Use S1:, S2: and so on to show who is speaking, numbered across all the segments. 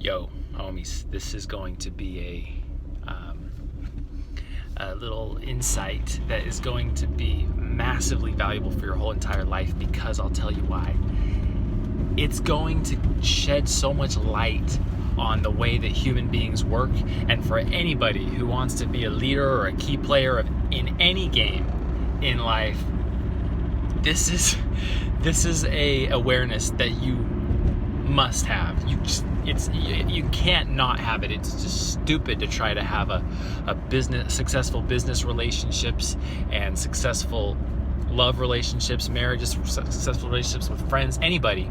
S1: Yo, homies, this is going to be a little insight that is going to be massively valuable for your whole entire life, because I'll tell you why. It's going to shed so much light on the way that human beings work, and for anybody who wants to be a leader or a key player in any game in life, this is a awareness that you must have. You can't not have it. It's just stupid to try to have a successful business relationships and successful love relationships, marriages, successful relationships with friends, anybody,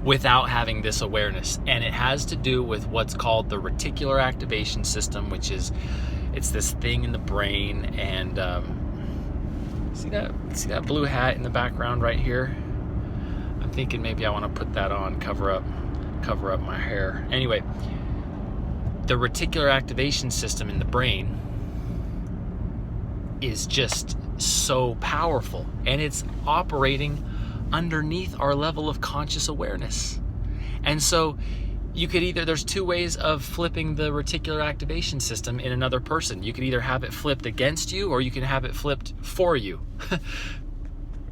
S1: without having this awareness. And it has to do with what's called the reticular activation system, which is, it's this thing in the brain. And see that blue hat in the background right here? I'm thinking maybe I want to put that on, cover up my hair. Anyway, the reticular activation system in the brain is just so powerful, and it's operating underneath our level of conscious awareness. And so you could there's two ways of flipping the reticular activation system in another person. You could either have it flipped against you, or you can have it flipped for you.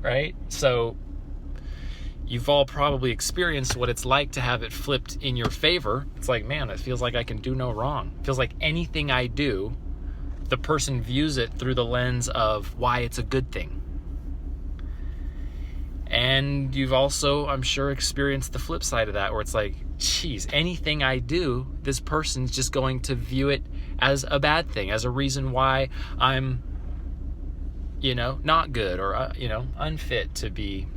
S1: Right? So you've all probably experienced what it's like to have it flipped in your favor. It's like, man, it feels like I can do no wrong. It feels like anything I do, the person views it through the lens of why it's a good thing. And you've also, I'm sure, experienced the flip side of that, where it's like, geez, anything I do, this person's just going to view it as a bad thing, as a reason why I'm, not good, or, unfit to be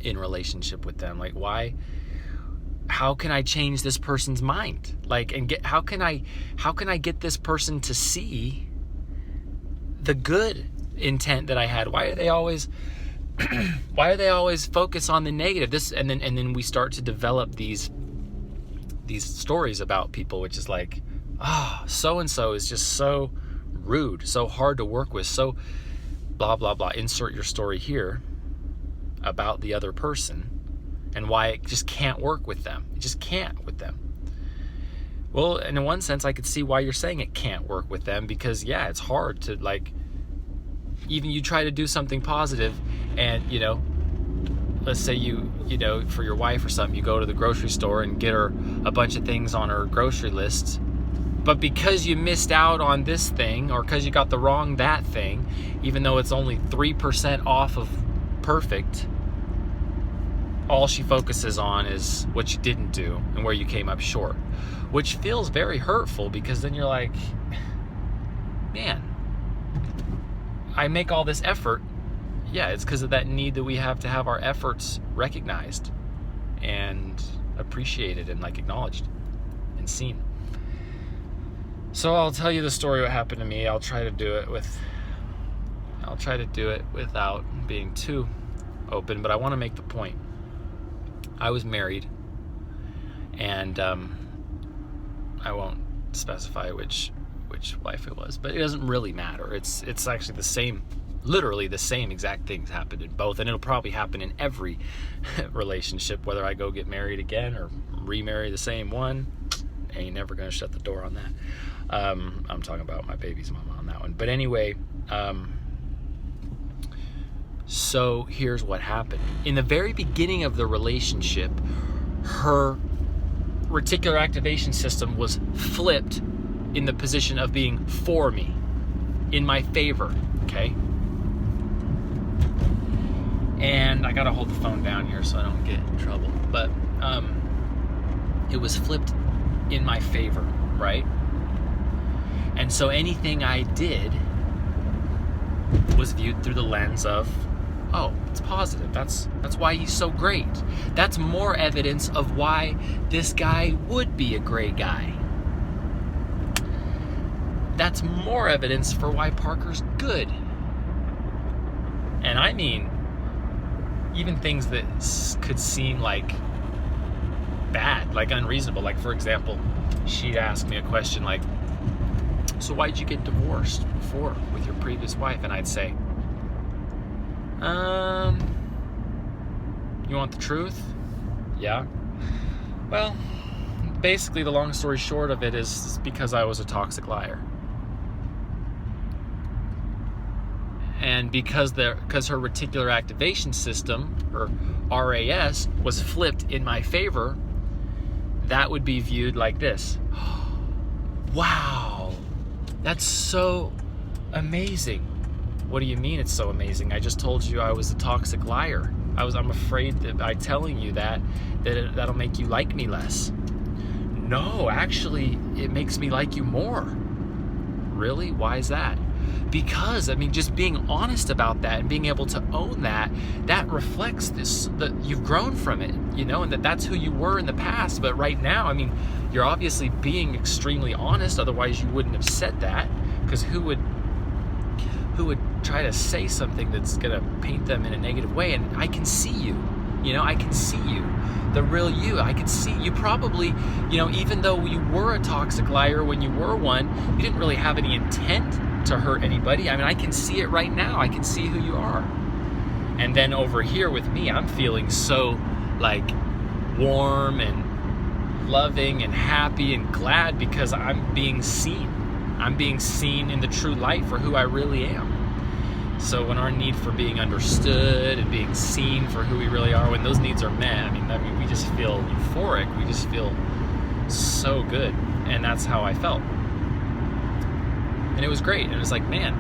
S1: in relationship with them. Like, why? How can I change this person's mind? How can I get this person to see the good intent that I had? Why are they always focus on the negative? And then we start to develop these stories about people, which is like, so and so is just so rude, so hard to work with, so blah blah blah. Insert your story here about the other person and why it just can't work with them. It just can't with them. Well, in one sense, I could see why you're saying it can't work with them, because yeah, it's hard to, even you try to do something positive, and let's say you for your wife or something, you go to the grocery store and get her a bunch of things on her grocery list, but because you missed out on this thing, or because you got the wrong that thing, even though it's only 3% off of perfect, all she focuses on is what you didn't do and where you came up short, which feels very hurtful, because then you're like, man, I make all this effort. Yeah, it's because of that need that we have to have our efforts recognized and appreciated and acknowledged and seen. So I'll tell you the story what happened to me. I'll try to do it without being too open, but I want to make the point. I was married, and I won't specify which wife it was, but it doesn't really matter. It's actually the same, literally the same exact things happened in both, and it'll probably happen in every relationship, whether I go get married again or remarry the same one. Ain't never gonna shut the door on that. I'm talking about my baby's mama on that one. But anyway, so here's what happened. In the very beginning of the relationship, her reticular activation system was flipped in the position of being for me, in my favor, okay? And I gotta hold the phone down here so I don't get in trouble. But it was flipped in my favor, right? And so anything I did was viewed through the lens of, oh, it's positive. That's why he's so great. That's more evidence of why this guy would be a great guy. That's more evidence for why Parker's good. And I mean, even things that could seem like bad, like unreasonable. Like, for example, she'd ask me a question like, so why'd you get divorced before with your previous wife? And I'd say, you want the truth? Yeah. Well, basically the long story short of it is because I was a toxic liar. And because her reticular activation system, or RAS, was flipped in my favor, that would be viewed like this. Wow, that's so amazing. What do you mean it's so amazing? I just told you I was a toxic liar. I'm afraid that by telling you that'll make you like me less. No, actually, it makes me like you more. Really? Why is that? Because, I mean, just being honest about that and being able to own that reflects that you've grown from it, you know, and that's who you were in the past. But right now, I mean, you're obviously being extremely honest. Otherwise, you wouldn't have said that. Because who would try to say something that's going to paint them in a negative way? And I can see you, you know, I can see you, the real you. I can see you probably, you know, even though you were a toxic liar when you were one, you didn't really have any intent to hurt anybody. I mean, I can see it right now. I can see who you are. And then over here with me, I'm feeling so like warm and loving and happy and glad because I'm being seen. I'm being seen in the true light for who I really am. So when our need for being understood and being seen for who we really are, when those needs are met, I mean, we just feel euphoric. We just feel so good. And that's how I felt. And it was great. And it was like, man,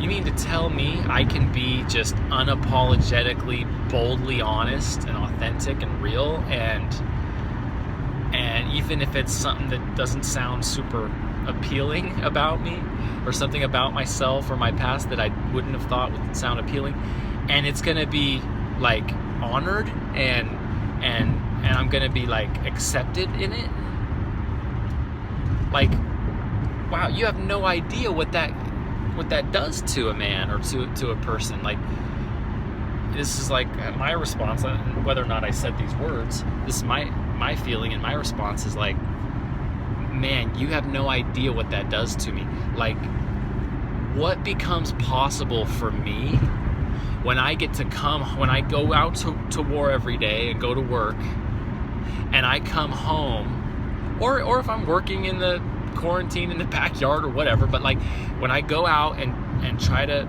S1: you mean to tell me I can be just unapologetically, boldly honest and authentic and real, and even if it's something that doesn't sound super appealing about me, or something about myself or my past that I wouldn't have thought would sound appealing, and it's gonna be like honored and I'm gonna be like accepted in it. Like, wow, you have no idea what that does to a man or to a person. Like, this is like my response, whether or not I said these words, this is my feeling, and my response is like, man, you have no idea what that does to me. Like, what becomes possible for me when I go out to war every day and go to work, and I come home, or if I'm working in the quarantine in the backyard or whatever, but like when I go out and try to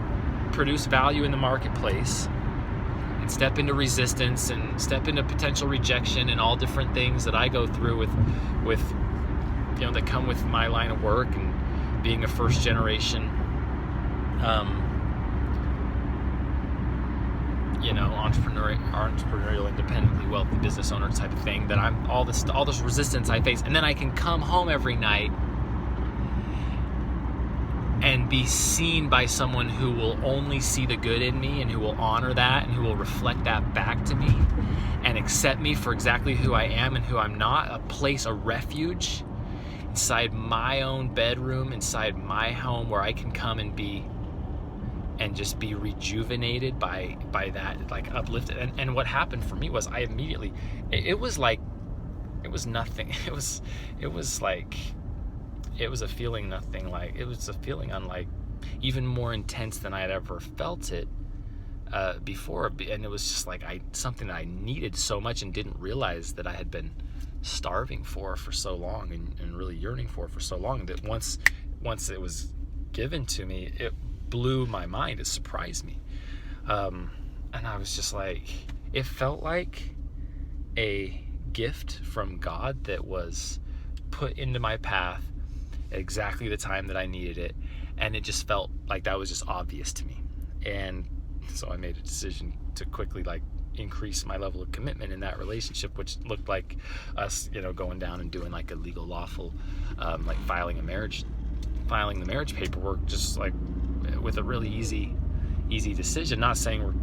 S1: produce value in the marketplace and step into resistance and step into potential rejection and all different things that I go through with you know, that come with my line of work and being a first generation you know, entrepreneurial, independently wealthy business owner type of thing, that I'm all this resistance I face, and then I can come home every night and be seen by someone who will only see the good in me and who will honor that and who will reflect that back to me and accept me for exactly who I am and who I'm not, a refuge inside my own bedroom, inside my home, where I can come and be and just be rejuvenated by that, like uplifted. And what happened for me was I immediately, it was nothing. It was a feeling nothing like, it was a feeling unlike, even more intense than I had ever felt it before. And it was just like something that I needed so much and didn't realize that I had been starving for so long and really yearning for so long, that once it was given to me, it blew my mind. It surprised me. And I was just like, it felt like a gift from God that was put into my path at exactly the time that I needed it. And it just felt like that was just obvious to me. And so I made a decision to quickly like increase my level of commitment in that relationship, which looked like us, you know, going down and doing like a legal, lawful, like filing the marriage paperwork, just like with a really easy decision. Not saying we're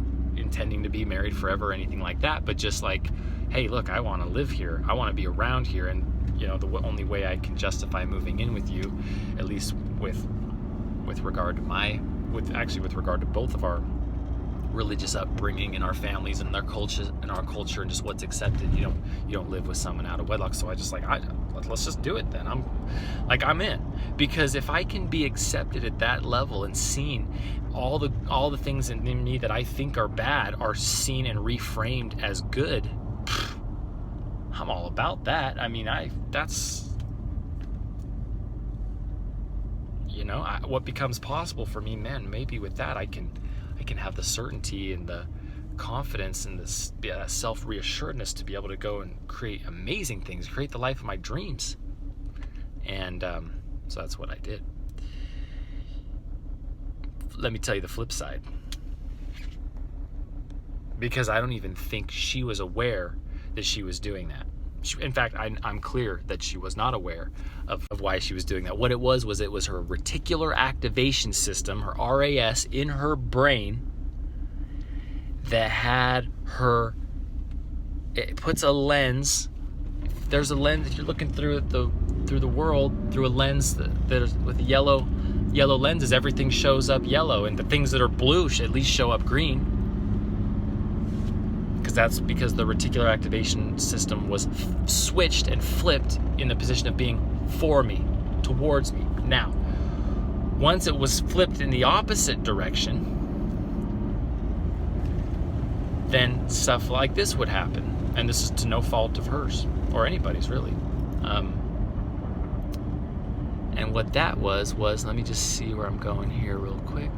S1: intending to be married forever or anything like that, but just like, hey, look, I want to live here. I want to be around here. And, you know, the only way I can justify moving in with you, at least with regard to both of our religious upbringing and our families and our culture and just what's accepted. You don't live with someone out of wedlock. So I just like, let's just do it then. I'm in, because if I can be accepted at that level and seen, all the things in me that I think are bad are seen and reframed as good. I'm all about that. I mean, that's, you know, what becomes possible for me, man, maybe with that I can have the certainty and the confidence and this self-reassuredness to be able to go and create amazing things, create the life of my dreams. And so that's what I did. Let me tell you the flip side. Because I don't even think she was aware that she was doing that. In fact, I'm clear that she was not aware of why she was doing that. What it was her reticular activation system, her RAS, in her brain that had her, it puts a lens. There's a lens, if you're looking through the world through a lens that is with yellow lenses, everything shows up yellow, and the things that are blue should at least show up green. That's because the reticular activation system was switched and flipped in the position of being for me, towards me. Now, once it was flipped in the opposite direction, then stuff like this would happen. And this is to no fault of hers, or anybody's really. And what that was, let me just see where I'm going here real quick.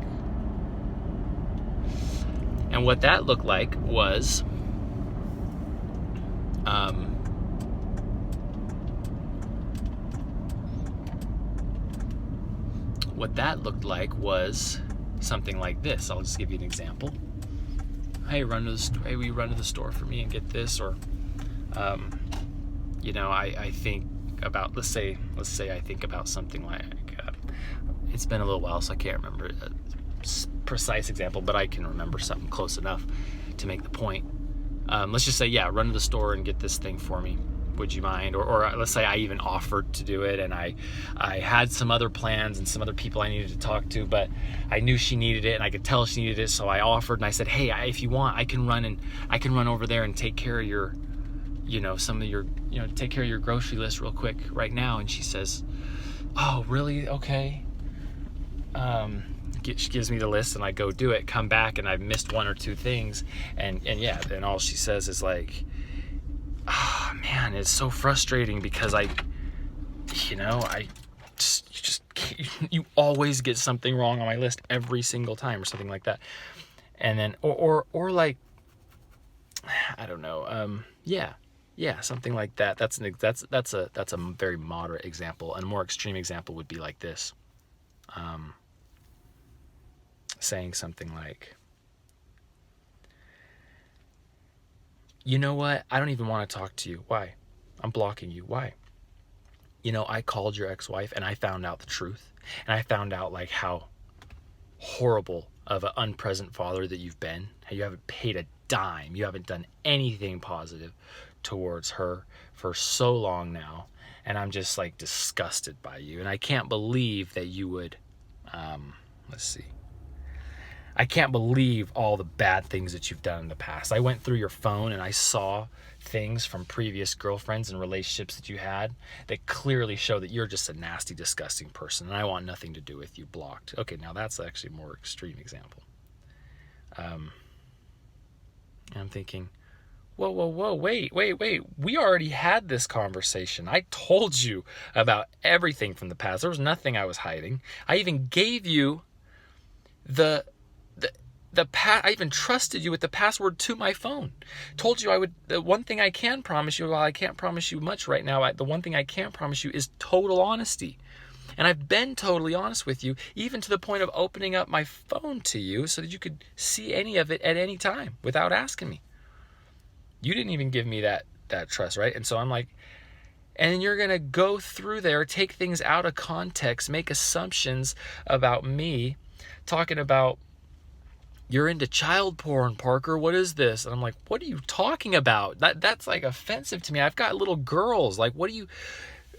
S1: And what that looked like was, something like this. I'll just give you an example. Hey, will you run to the store for me and get this? Or, you know, I think about, let's say I think about something like, it's been a little while, so I can't remember a precise example, but I can remember something close enough to make the point. Let's just say, yeah, run to the store and get this thing for me. Would you mind? Or let's say I even offered to do it, and I had some other plans and some other people I needed to talk to, but I knew she needed it, and I could tell she needed it, so I offered, and I said, hey, if you want, I can run over there and take care of your, you know, take care of your grocery list real quick right now. And she says, oh, really? Okay. She gives me the list, and I go do it, come back, and I've missed one or two things, and yeah, then all she says is like, oh man, it's so frustrating because you always get something wrong on my list every single time, or something like that. And then or like, I don't know, yeah, something like that. That's a very moderate example. And a more extreme example would be like this. Saying something like, you know what? I don't even want to talk to you. Why? I'm blocking you. Why? You know, I called your ex-wife and I found out the truth. And I found out like how horrible of an unpresent father that you've been. How you haven't paid a dime. You haven't done anything positive towards her for so long now. And I'm just like disgusted by you. And I can't believe that you would, I can't believe all the bad things that you've done in the past. I went through your phone and I saw things from previous girlfriends and relationships that you had that clearly show that you're just a nasty, disgusting person, and I want nothing to do with you. Blocked. Okay, now that's actually a more extreme example. And I'm thinking, whoa, wait. We already had this conversation. I told you about everything from the past. There was nothing I was hiding. I even gave you I even trusted you with the password to my phone. Told you I would. The one thing I can promise you, while I can't promise you much right now, the one thing I can promise you is total honesty. And I've been totally honest with you, even to the point of opening up my phone to you so that you could see any of it at any time without asking me. You didn't even give me that trust, right? And so I'm like, and you're going to go through there, take things out of context, make assumptions about me, talking about, you're into child porn, Parker. What is this? And I'm like, what are you talking about? That's like offensive to me. I've got little girls. Like,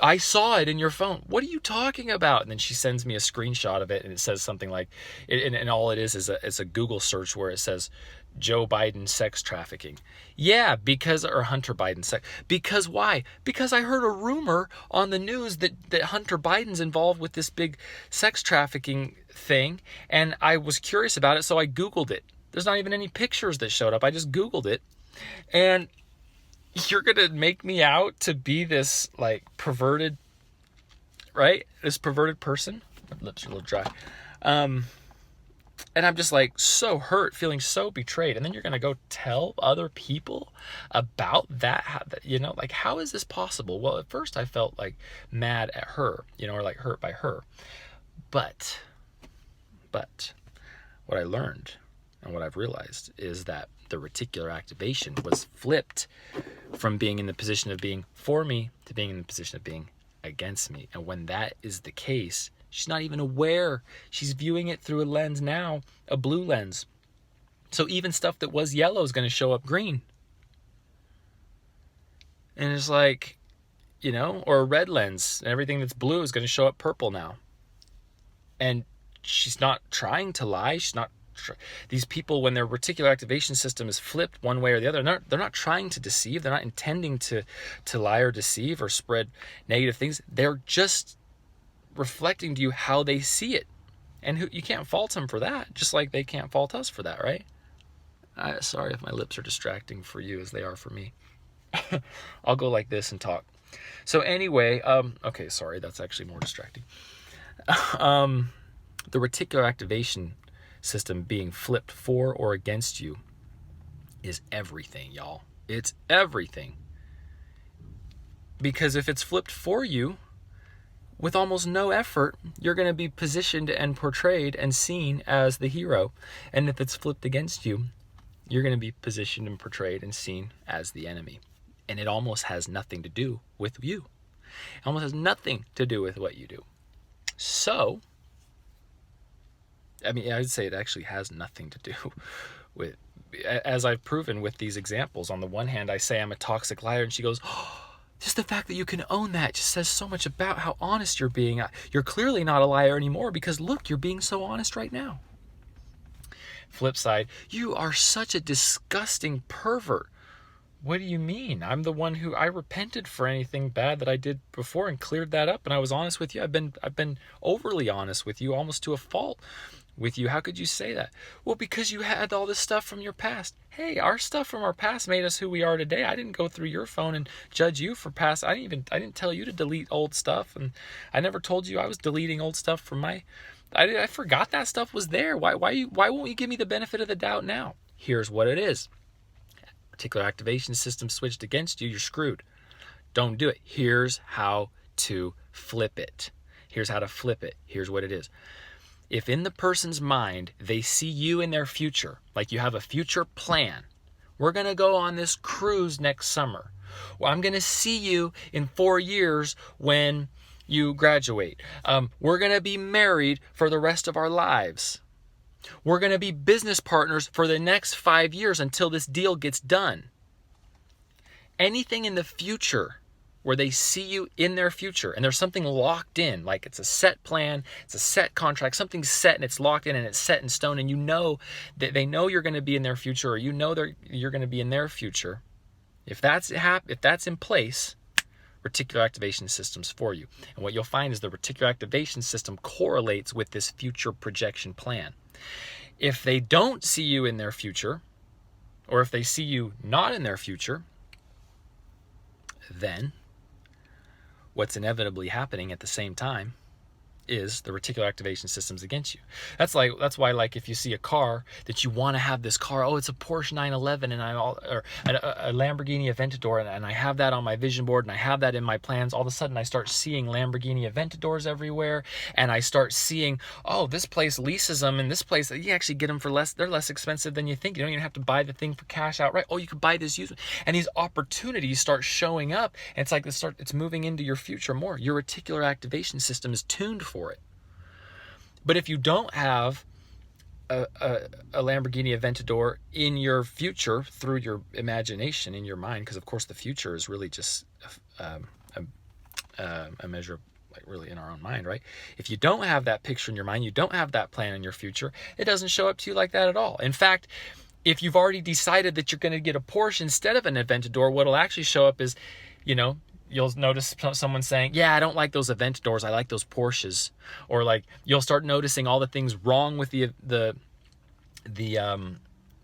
S1: I saw it in your phone. What are you talking about? And then she sends me a screenshot of it, and it says something like, and all it is a Google search where it says Joe Biden sex trafficking. Yeah, or Hunter Biden sex. Because why? Because I heard a rumor on the news that Hunter Biden's involved with this big sex trafficking thing, and I was curious about it, so I Googled it. There's not even any pictures that showed up. I just Googled it, and you're going to make me out to be this like perverted, right? This perverted person. My lips are a little dry. And I'm just like so hurt, feeling so betrayed. And then you're going to go tell other people about that, you know, like, how is this possible? Well, at first I felt like mad at her, you know, or like hurt by her. But what I learned and what I've realized is that the reticular activation was flipped from being in the position of being for me to being in the position of being against me. And when that is the case, she's not even aware. She's viewing it through a lens now, a blue lens. So even stuff that was yellow is going to show up green. And it's like, you know, or a red lens, and everything that's blue is going to show up purple now. And she's not trying to lie. She's not. These people, when their reticular activation system is flipped one way or the other, they're not trying to deceive. They're not intending to lie or deceive or spread negative things. They're just reflecting to you how they see it. And you can't fault them for that, just like they can't fault us for that, right? Sorry if my lips are distracting for you as they are for me. I'll go like this and talk. So anyway, okay, sorry, that's actually more distracting. The reticular activation system being flipped for or against you is everything, y'all. It's everything. Because if it's flipped for you, with almost no effort, you're going to be positioned and portrayed and seen as the hero. And if it's flipped against you, you're going to be positioned and portrayed and seen as the enemy. And it almost has nothing to do with you. It almost has nothing to do with what you do. So, I mean, I would say it actually has nothing to do with, as I've proven with these examples. On the one hand, I say I'm a toxic liar, and she goes, oh, just the fact that you can own that just says so much about how honest you're being. You're clearly not a liar anymore because look, you're being so honest right now. Flip side, you are such a disgusting pervert. What do you mean? I'm the one who, I repented for anything bad that I did before and cleared that up, and I was honest with you. I've been overly honest with you, almost to a fault with you. How could you say that? Well, because you had all this stuff from your past. Hey, our stuff from our past made us who we are today. I didn't go through your phone and judge you for past. I didn't tell you to delete old stuff, and I never told you I was deleting old stuff from my. I forgot that stuff was there. Why won't you give me the benefit of the doubt now? Here's what it is. Reticular activation system switched against you. You're screwed. Don't do it. Here's how to flip it. Here's how to flip it. Here's what it is. If in the person's mind, they see you in their future, like you have a future plan, we're going to go on this cruise next summer. Well, I'm going to see you in 4 years when you graduate. We're going to be married for the rest of our lives. We're going to be business partners for the next 5 years until this deal gets done. Anything in the future where they see you in their future and there's something locked in, like it's a set plan, it's a set contract, something's set and it's locked in and it's set in stone, and you know that they know you're going to be in their future, or you know you're going to be in their future. If that's in place, reticular activation system's for you. And what you'll find is the reticular activation system correlates with this future projection plan. If they don't see you in their future, or if they see you not in their future, then what's inevitably happening at the same time is the reticular activation system's against you. That's why, like, if you see a car that you want to have this car, oh, it's a Porsche 911 and or a Lamborghini Aventador, and I have that on my vision board and I have that in my plans. All of a sudden I start seeing Lamborghini Aventadors everywhere, and I start seeing, oh, this place leases them, and this place you actually get them for less. They're less expensive than you think. You don't even have to buy the thing for cash outright. Oh, you could buy this used one. And these opportunities start showing up, and it's like it's moving into your future more. Your reticular activation system is tuned for it. But if you don't have a Lamborghini Aventador in your future through your imagination, in your mind, because of course the future is really just a measure of, like, really in our own mind, right? If you don't have that picture in your mind, you don't have that plan in your future, it doesn't show up to you like that at all. In fact, if you've already decided that you're going to get a Porsche instead of an Aventador, what'll actually show up is, you'll notice someone saying, yeah, I don't like those Aventadors, I like those Porsches. Or like, you'll start noticing all the things wrong with the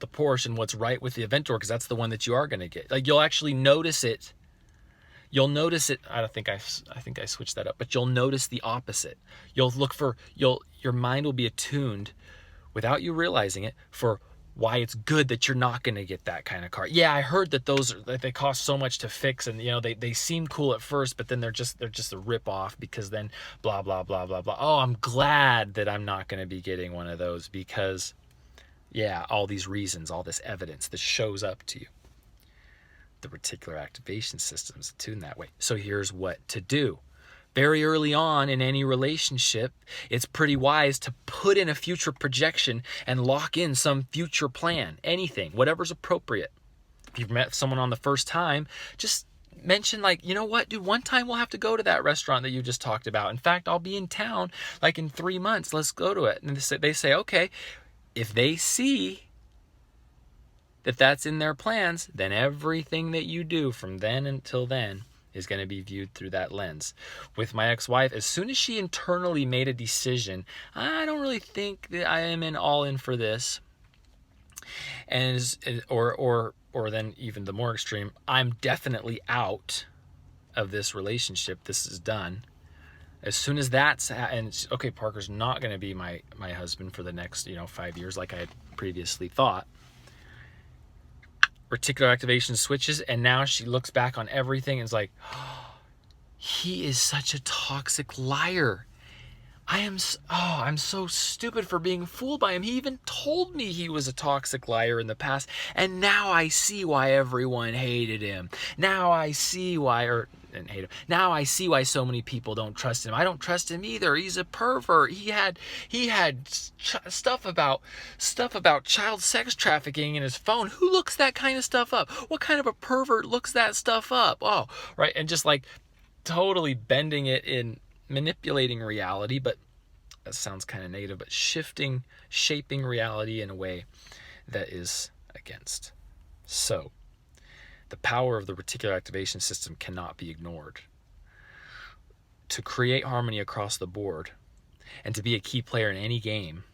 S1: the Porsche and what's right with the Aventor, because that's the one that you are going to get. Like, you'll actually notice it. You'll notice it. I think I switched that up, but you'll notice the opposite. Your mind will be attuned without you realizing it for why it's good that you're not going to get that kind of car. Yeah, I heard that they cost so much to fix, and they seem cool at first, but then they're just a rip off, because then blah blah blah blah blah. Oh, I'm glad that I'm not going to be getting one of those, because all these reasons, all this evidence, this shows up to you. The reticular activation system is tuned that way. So here's what to do. Very early on in any relationship, it's pretty wise to put in a future projection and lock in some future plan. Anything, whatever's appropriate. If you've met someone on the first time, just mention, like, you know what, dude, one time we'll have to go to that restaurant that you just talked about. In fact, I'll be in town like in 3 months. Let's go to it. And they say, okay. If they see that that's in their plans, then everything that you do from then until then is going to be viewed through that lens. With my ex-wife, as soon as she internally made a decision, I don't really think that I am all in for this, or then even the more extreme, I'm definitely out of this relationship. This is done. As soon as that's, and okay, Parker's not going to be my husband for the next 5 years like I had previously thought. Reticular activation switches, and now she looks back on everything and is like, oh, he is such a toxic liar. I'm so stupid for being fooled by him. He even told me he was a toxic liar in the past, and now I see why everyone hated him. Now I see why, now I see why so many people don't trust him. I don't trust him either. He's a pervert. He had stuff about child sex trafficking in his phone. Who looks that kind of stuff up? What kind of a pervert looks that stuff up? Oh, right. And just like totally bending it in, manipulating reality, but that sounds kind of negative, but shaping reality in a way that is against. So the power of the reticular activation system cannot be ignored. To create harmony across the board and to be a key player in any game,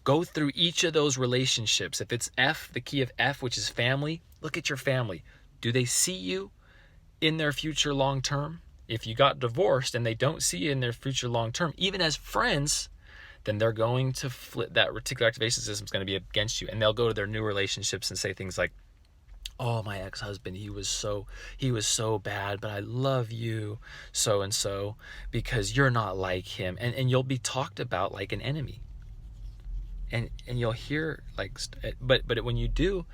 S1: go through each of those relationships. If it's F, the key of F, which is family, look at your family. Do they see you in their future long term? If you got divorced and they don't see you in their future long term, even as friends, then they're going to flip. That reticular activation system is going to be against you, and they'll go to their new relationships and say things like, oh, my ex-husband, he was so bad, but I love you so and so because you're not like him. And you'll be talked about like an enemy. And you'll hear like, but when you do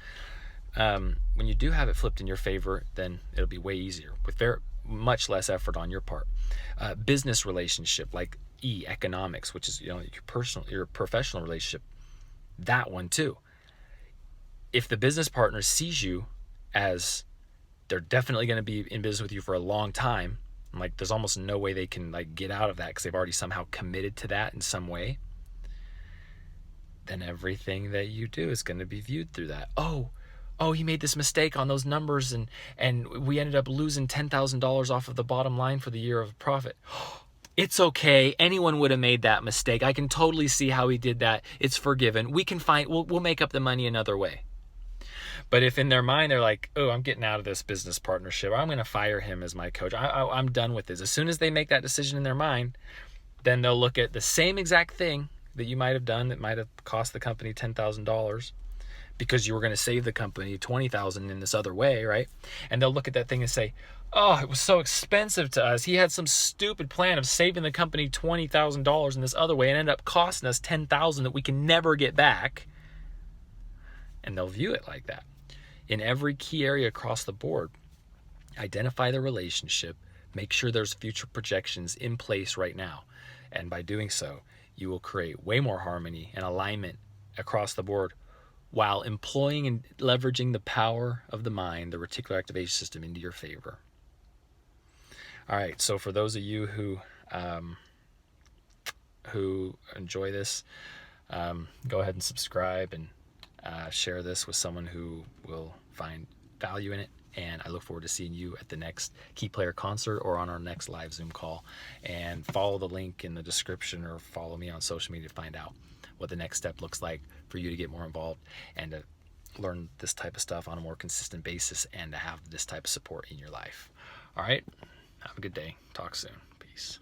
S1: have it flipped in your favor, then it'll be way easier with much less effort on your part. Business relationship, like economics, which is your professional relationship, that one too. If the business partner sees you as they're definitely going to be in business with you for a long time, like there's almost no way they can like get out of that because they've already somehow committed to that in some way, then everything that you do is going to be viewed through that. Oh, he made this mistake on those numbers and we ended up losing $10,000 off of the bottom line for the year of profit. It's okay. Anyone would have made that mistake. I can totally see how he did that. It's forgiven. We'll make up the money another way. But if in their mind they're like, oh, I'm getting out of this business partnership, or I'm going to fire him as my coach, I'm done with this. As soon as they make that decision in their mind, then they'll look at the same exact thing that you might have done that might have cost the company $10,000 because you were going to save the company $20,000 in this other way, right? And they'll look at that thing and say, oh, it was so expensive to us. He had some stupid plan of saving the company $20,000 in this other way and ended up costing us $10,000 that we can never get back. And they'll view it like that. In every key area across the board, identify the relationship, make sure there's future projections in place right now. And by doing so, you will create way more harmony and alignment across the board while employing and leveraging the power of the mind, the reticular activation system, into your favor. All right, so for those of you who enjoy this, go ahead and subscribe and share this with someone who will find value in it. And I look forward to seeing you at the next Key Player concert or on our next live Zoom call. And follow the link in the description or follow me on social media to find out what the next step looks like for you to get more involved and to learn this type of stuff on a more consistent basis and to have this type of support in your life. All right. Have a good day. Talk soon. Peace.